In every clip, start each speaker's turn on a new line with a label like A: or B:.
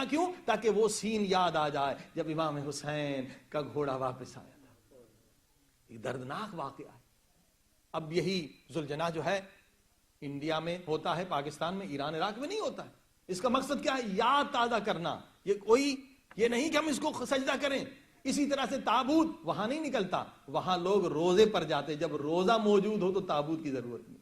A: کیوں؟ تاکہ وہ سین یاد آ جائے جب امام حسین کا گھوڑا واپس آیا تھا. ایک دردناک واقعہ ہے. اب یہی ذوالجناح جو ہے انڈیا میں ہوتا ہے، پاکستان میں، ایران عراق میں نہیں ہوتا ہے. اس کا مقصد کیا ہے؟ یاد تازہ کرنا. یہ نہیں کہ ہم اس کو سجدہ کریں. اسی طرح سے تابوت وہاں نہیں نکلتا، وہاں لوگ روزے پر جاتے. جب روزہ موجود ہو تو تابوت کی ضرورت نہیں،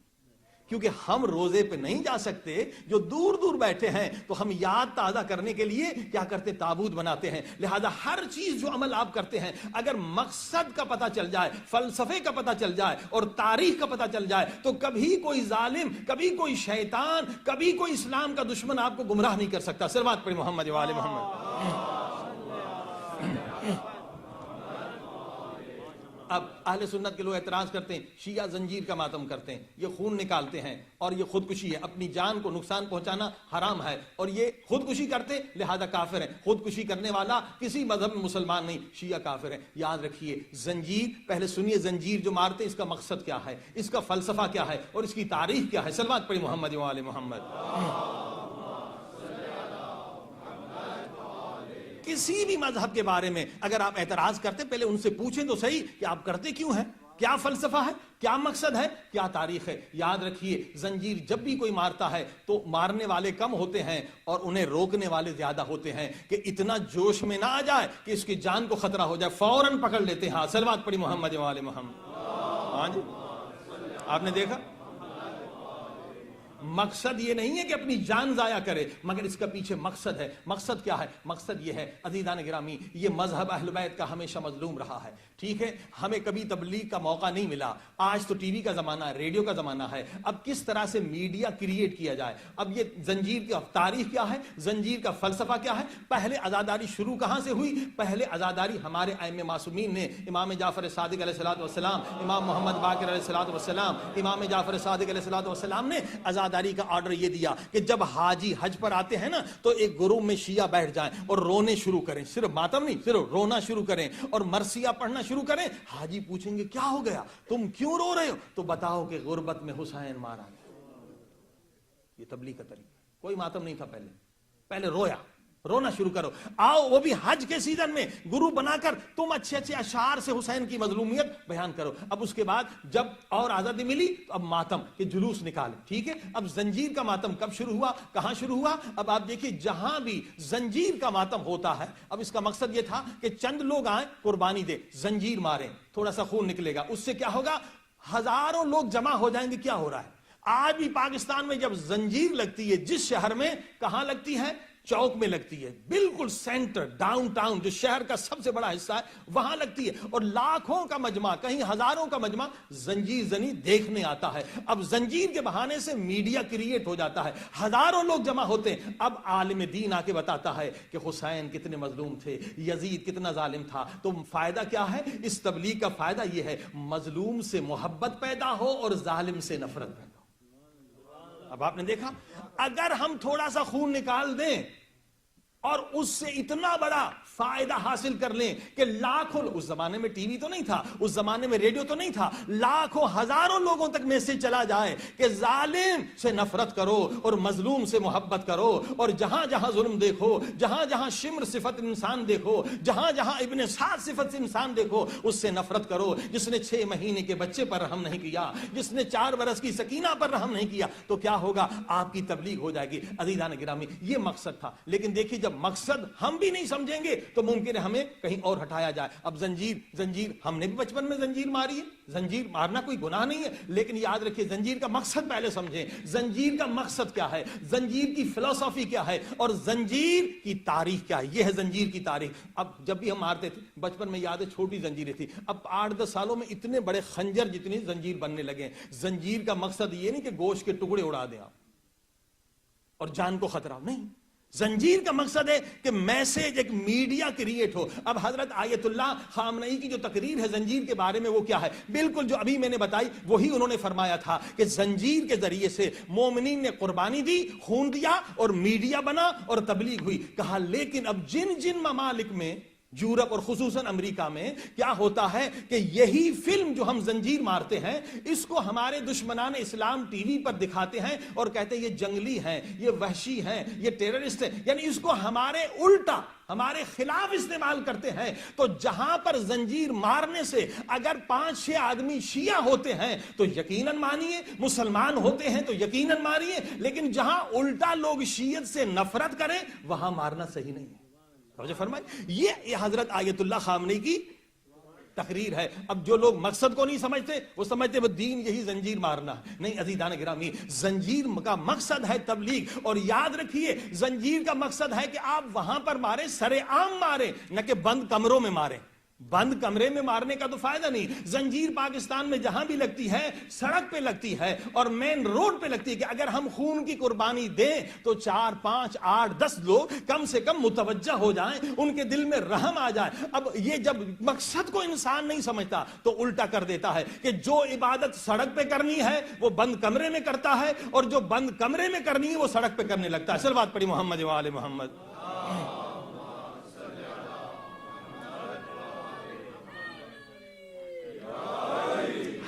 A: کیونکہ ہم روزے پہ نہیں جا سکتے. جو دور دور بیٹھے ہیں تو ہم یاد تازہ کرنے کے لیے کیا کرتے؟ تابوت بناتے ہیں. لہذا ہر چیز جو عمل آپ کرتے ہیں، اگر مقصد کا پتہ چل جائے، فلسفے کا پتہ چل جائے اور تاریخ کا پتہ چل جائے، تو کبھی کوئی ظالم، کبھی کوئی شیطان، کبھی کوئی اسلام کا دشمن آپ کو گمراہ نہیں کر سکتا. صلوات پڑھیں محمد و آل محمد. اب اہل سنت کے لوگ اعتراض کرتے ہیں، شیعہ زنجیر کا ماتم کرتے ہیں، یہ خون نکالتے ہیں اور یہ خودکشی ہے، اپنی جان کو نقصان پہنچانا حرام ہے اور یہ خودکشی کرتے لہذا کافر ہیں. خودکشی کرنے والا کسی مذہب میں مسلمان نہیں، شیعہ کافر ہیں. یاد رکھیے زنجیر، پہلے سنیے زنجیر جو مارتے ہیں اس کا مقصد کیا ہے، اس کا فلسفہ کیا ہے اور اس کی تاریخ کیا ہے. صلوات پڑھی محمد و آل محمد. کسی بھی مذہب کے بارے میں اگر آپ اعتراض کرتے پہلے ان سے پوچھیں تو صحیح کہ آپ کرتے کیوں ہیں، کیا فلسفہ ہے، کیا مقصد ہے، کیا تاریخ ہے. یاد رکھیے زنجیر جب بھی کوئی مارتا ہے تو مارنے والے کم ہوتے ہیں اور انہیں روکنے والے زیادہ ہوتے ہیں کہ اتنا جوش میں نہ آ جائے کہ اس کی جان کو خطرہ ہو جائے، فوراً پکڑ لیتے ہیں. ہاں صلوات پڑھی محمد و آل محمد. ہاں جی آپ نے دیکھا مقصد یہ نہیں ہے کہ اپنی جان ضائع کرے، مگر اس کا پیچھے مقصد ہے. مقصد کیا ہے؟ مقصد یہ ہے عزیزان گرامی، یہ مذہب اہل بیت کا ہمیشہ مظلوم رہا ہے. ٹھیک ہے، ہمیں کبھی تبلیغ کا موقع نہیں ملا. آج تو ٹی وی کا زمانہ ہے، ریڈیو کا زمانہ ہے. اب کس طرح سے میڈیا کریٹ کیا جائے. اب یہ زنجیر کی تاریخ کیا ہے، زنجیر کا فلسفہ کیا ہے. پہلے عزاداری شروع کہاں سے ہوئی؟ پہلے عزاداری ہمارے ائمہ معصومین نے، امام جعفر صادق علیہ الصلوۃ والسلام، امام محمد باقر علیہ الصلوۃ والسلام، امام جعفر صادق علیہ الصلوۃ والسلام نے عزاداری کا آرڈر یہ دیا کہ جب حاجی حج پر آتے ہیں نا تو ایک گروپ میں شیعہ بیٹھ جائیں اور رونے شروع کریں. صرف ماتم نہیں، صرف رونا شروع کریں اور مرثیہ پڑھنا شروع کریں. حاجی پوچھیں گے کیا ہو گیا، تم کیوں رو رہے ہو؟ تو بتاؤ کہ غربت میں حسین مارا گیا. یہ تبلیغ کا طریقہ. کوئی ماتم نہیں تھا، پہلے رونا شروع کرو. آؤ وہ بھی حج کے سیزن میں گروپ بنا کر تم اچھے اچھے اشعار سے حسین کی مظلومیت بیان کرو. اب اس کے بعد جب اور آزادی ملی تو اب ماتم کے جلوس نکالے. ٹھیک ہے، اب زنجیر کا ماتم کب شروع ہوا، کہاں شروع ہوا؟ اب آپ دیکھیے جہاں بھی زنجیر کا ماتم ہوتا ہے، اب اس کا مقصد یہ تھا کہ چند لوگ آئیں، قربانی دے، زنجیر ماریں، تھوڑا سا خون نکلے گا، اس سے کیا ہوگا؟ ہزاروں لوگ جمع ہو جائیں گے. کیا ہو رہا ہے آج بھی پاکستان میں؟ جب زنجیر لگتی ہے جس شہر میں، کہاں لگتی ہے؟ چوک میں لگتی ہے، بالکل سینٹر ڈاؤن ٹاؤن جو شہر کا سب سے بڑا حصہ ہے وہاں لگتی ہے. اور لاکھوں کا مجمع، کہیں ہزاروں کا مجمع زنجیر زنی دیکھنے آتا ہے. اب زنجیر کے بہانے سے میڈیا کریٹ ہو جاتا ہے، ہزاروں لوگ جمع ہوتے ہیں. اب عالم دین آ کے بتاتا ہے کہ حسین کتنے مظلوم تھے، یزید کتنا ظالم تھا. تو فائدہ کیا ہے اس تبلیغ کا؟ فائدہ یہ ہے مظلوم سے محبت پیدا ہو اور ظالم سے نفرت پیدا ہو. اب آپ نے دیکھا اگر ہم تھوڑا سا خون نکال دیں اور اس سے اتنا بڑا فائدہ حاصل کر لیں کہ لاکھوں، اس زمانے میں ٹی وی تو نہیں تھا، اس زمانے میں ریڈیو تو نہیں تھا، لاکھوں ہزاروں لوگوں تک میسج چلا جائے کہ ظالم سے نفرت کرو اور مظلوم سے محبت کرو. اور جہاں جہاں ظلم دیکھو، جہاں جہاں شمر صفت انسان دیکھو، جہاں جہاں ابن سعد صفت انسان دیکھو، اس سے نفرت کرو. جس نے 6 مہینے کے بچے پر رحم نہیں کیا، جس نے 4 برس کی سکینہ پر رحم نہیں کیا، تو کیا ہوگا؟ آپ کی تبلیغ ہو جائے گی. عزیزان گرامی یہ مقصد تھا. لیکن دیکھیے جب مقصد ہم بھی نہیں سمجھیں گے تو ممکن ہے ہمیں کہیں اور ہٹایا جائے. اب زنجیر ہم نے بھی بچپن میں زنجیر ماری ہے، زنجیر مارنا کوئی گناہ نہیں ہے، لیکن یاد رکھیے زنجیر کا مقصد پہلے سمجھیں. زنجیر کا مقصد کیا ہے، زنجیر کی فلسفی کیا ہے اور زنجیر کی تاریخ کیا ہے. یہ ہے زنجیر کی تاریخ. اب جب بھی ہم مارتے تھے بچپن میں یاد ہے چھوٹی زنجیریں تھی، اب 8-10 سالوں میں اتنے بڑے خنجر جتنی زنجیر بننے لگے. زنجیر کا مقصد یہ نہیں کہ گوشت کے ٹکڑے اڑا دیں آپ اور جان کو خطرہ نہیں. زنجیر کا مقصد ہے کہ میسج، ایک میڈیا کریٹ ہو. اب حضرت آیت اللہ خامنئی کی جو تقریر ہے زنجیر کے بارے میں وہ کیا ہے؟ بالکل جو ابھی میں نے بتائی وہی انہوں نے فرمایا تھا کہ زنجیر کے ذریعے سے مومنین نے قربانی دی، خون دیا اور میڈیا بنا اور تبلیغ ہوئی. کہا لیکن اب جن ممالک میں یورپ اور خصوصاً امریکہ میں کیا ہوتا ہے کہ یہی فلم جو ہم زنجیر مارتے ہیں اس کو ہمارے دشمنان اسلام ٹی وی پر دکھاتے ہیں اور کہتے ہیں یہ جنگلی ہیں، یہ وحشی ہیں، یہ ٹیررسٹ ہیں، یعنی اس کو ہمارے الٹا ہمارے خلاف استعمال کرتے ہیں. تو جہاں پر زنجیر مارنے سے اگر 5-6 آدمی شیعہ ہوتے ہیں تو یقیناً مانیے، مسلمان ہوتے ہیں تو یقیناً مانیے، لیکن جہاں الٹا لوگ شیعت سے نفرت کریں وہاں مارنا صحیح نہیں ہے. توجہ فرمائیں، یہ حضرت آیت اللہ خامنئی کی تقریر ہے. اب جو لوگ مقصد کو نہیں سمجھتے وہ سمجھتے وہ دین یہی زنجیر مارنا ہے. نہیں عزیزان گرامی، زنجیر کا مقصد ہے تبلیغ. اور یاد رکھیے زنجیر کا مقصد ہے کہ آپ وہاں پر مارے، سرے عام مارے، نہ کہ بند کمروں میں مارے. بند کمرے میں مارنے کا تو فائدہ نہیں. زنجیر پاکستان میں جہاں بھی لگتی ہے سڑک پہ لگتی ہے اور مین روڈ پہ لگتی ہے کہ اگر ہم خون کی قربانی دیں تو 4 5 8 10 لوگ کم سے کم متوجہ ہو جائیں، ان کے دل میں رحم آ جائے. اب یہ جب مقصد کو انسان نہیں سمجھتا تو الٹا کر دیتا ہے کہ جو عبادت سڑک پہ کرنی ہے وہ بند کمرے میں کرتا ہے، اور جو بند کمرے میں کرنی ہے وہ سڑک پہ کرنے لگتا ہے. صلوات پڑھی محمد و آل محمد.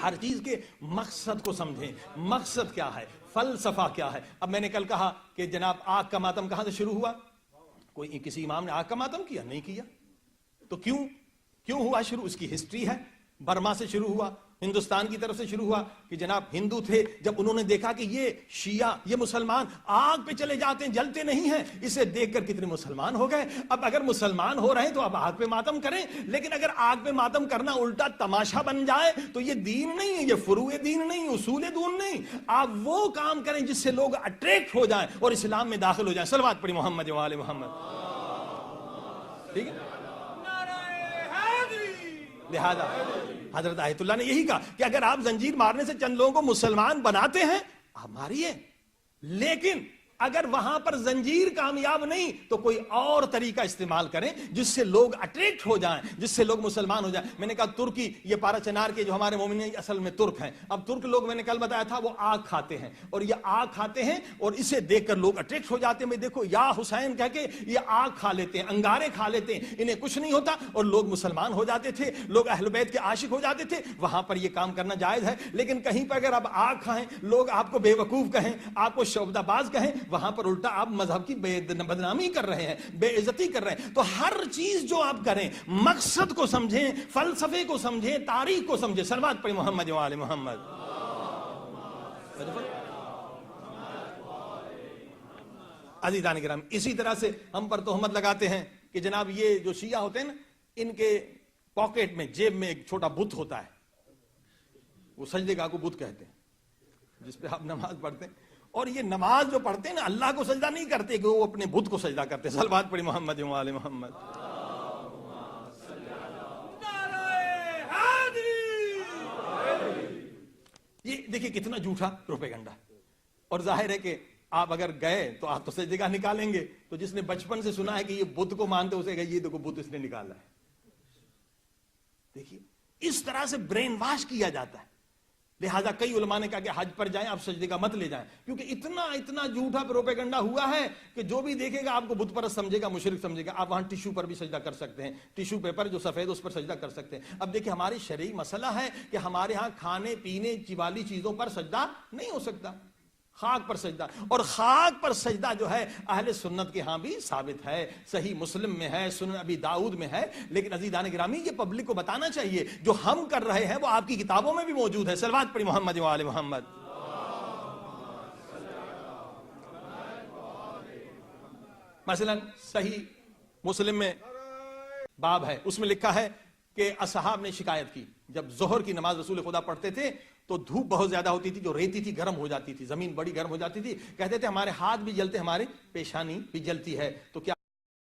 A: ہر چیز کے مقصد کو سمجھیں. مقصد کیا ہے، فلسفہ کیا ہے. اب میں نے کل کہا کہ جناب آگ کا ماتم کہاں سے شروع ہوا؟ کوئی کسی امام نے آگ کا ماتم کیا؟ نہیں کیا. تو کیوں ہوا شروع؟ اس کی ہسٹری ہے. برما سے شروع ہوا، ہندوستان کی طرف سے شروع ہوا کہ جناب ہندو تھے، جب انہوں نے دیکھا کہ یہ شیعہ، یہ مسلمان آگ پہ چلے جاتے ہیں، جلتے نہیں ہیں، اسے دیکھ کر کتنے مسلمان ہو گئے. اب اگر مسلمان ہو رہے ہیں تو اب آگ پہ ماتم کریں. لیکن اگر آگ پہ ماتم کرنا الٹا تماشا بن جائے تو یہ دین نہیں ہے، یہ فروع دین نہیں، اصول دین نہیں. آپ وہ کام کریں جس سے لوگ اٹریکٹ ہو جائیں اور اسلام میں داخل ہو جائیں. صلوات پڑھی محمد و آل محمد. ٹھیک ہے. لہذا حضرت آیت اللہ نے یہی کہا کہ اگر آپ زنجیر مارنے سے چند لوگوں کو مسلمان بناتے ہیں آپ ماریے، لیکن اگر وہاں پر زنجیر کامیاب نہیں تو کوئی اور طریقہ استعمال کریں جس سے لوگ اٹریکٹ ہو جائیں، جس سے لوگ مسلمان ہو جائیں. میں نے کہا ترکی، یہ پارا چنار کے جو ہمارے مومن ہیں اصل میں ترک ہیں. اب ترک لوگ میں نے کل بتایا تھا وہ آگ کھاتے ہیں، اور یہ آگ کھاتے ہیں اور اسے دیکھ کر لوگ اٹریکٹ ہو جاتے ہیں. میں دیکھو یا حسین کہہ کے یہ آگ کھا لیتے ہیں، انگارے کھا لیتے ہیں، انہیں کچھ نہیں ہوتا، اور لوگ مسلمان ہو جاتے تھے، لوگ اہل بیت کے عاشق ہو جاتے تھے. وہاں پر یہ کام کرنا جائز ہے. لیکن کہیں پر اگر آپ آگ کھائیں، لوگ آپ کو بے وقوف کہیں، آپ کو شعبدہ باز کہیں، وہاں پر الٹا آپ مذہب کی بدنامی کر رہے ہیں، بے عزتی کر رہے ہیں. تو ہر چیز جو آپ کریں مقصد کو سمجھیں، فلسفے کو سمجھیں، تاریخ کو سمجھیں. صلوات پڑھیں محمد و آل محمد. عزیزان کرام، اسی طرح سے ہم پر تہمت لگاتے ہیں کہ جناب یہ جو شیعہ ہوتے ہیں نا، ان کے پاکٹ میں، جیب میں ایک چھوٹا بت ہوتا ہے، وہ سجدے گاہ کو بت کہتے ہیں، جس پہ آپ نماز پڑھتے ہیں. اور یہ نماز جو پڑھتے ہیں نا، اللہ کو سجدہ نہیں کرتے کہ وہ اپنے بت کو سجدہ کرتے ہیں. صلوات پڑھی محمد و آل محمد. یہ دیکھیں کتنا جھوٹا پروپیگنڈا. اور ظاہر ہے کہ آپ اگر گئے تو آپ تو سجدے گاہ نکالیں گے. تو جس نے بچپن سے سنا ہے کہ یہ بت کو مانتے، اسے کہا یہ دیکھو بت اس نے نکالا ہے. دیکھیے اس طرح سے برین واش کیا جاتا ہے. لہذا کئی علماء نے کہا کہ حج پر جائیں، آپ سجدے کا مت لے جائیں، کیونکہ اتنا جھوٹا پروپیگنڈا ہوا ہے کہ جو بھی دیکھے گا آپ کو بت پرست سمجھے گا، مشرک سمجھے گا. آپ وہاں ٹیشو پر بھی سجدہ کر سکتے ہیں، ٹیشو پیپر جو سفید اس پر سجدہ کر سکتے ہیں. اب دیکھیں ہماری شرعی مسئلہ ہے کہ ہمارے ہاں کھانے پینے والی چیزوں پر سجدہ نہیں ہو سکتا، خاک پر سجدہ. اور خاک پر سجدہ جو ہے اہل سنت کے ہاں بھی ثابت ہے، صحیح مسلم میں ہے، سنن ابی داؤد میں ہے. لیکن عزیزان گرامی یہ پبلک کو بتانا چاہیے جو ہم کر رہے ہیں وہ آپ کی کتابوں میں بھی موجود ہے. صلوات پڑھی محمد و آل محمد. مثلا صحیح مسلم میں باب ہے، اس میں لکھا ہے کہ اصحاب نے شکایت کی جب ظہر کی نماز رسول خدا پڑھتے تھے تو دھوپ بہت زیادہ ہوتی تھی، جو ریتی تھی گرم ہو جاتی تھی، زمین بڑی گرم ہو جاتی تھی. کہتے تھے ہمارے ہاتھ بھی جلتے، ہمارے پیشانی بھی جلتی ہے. تو کیا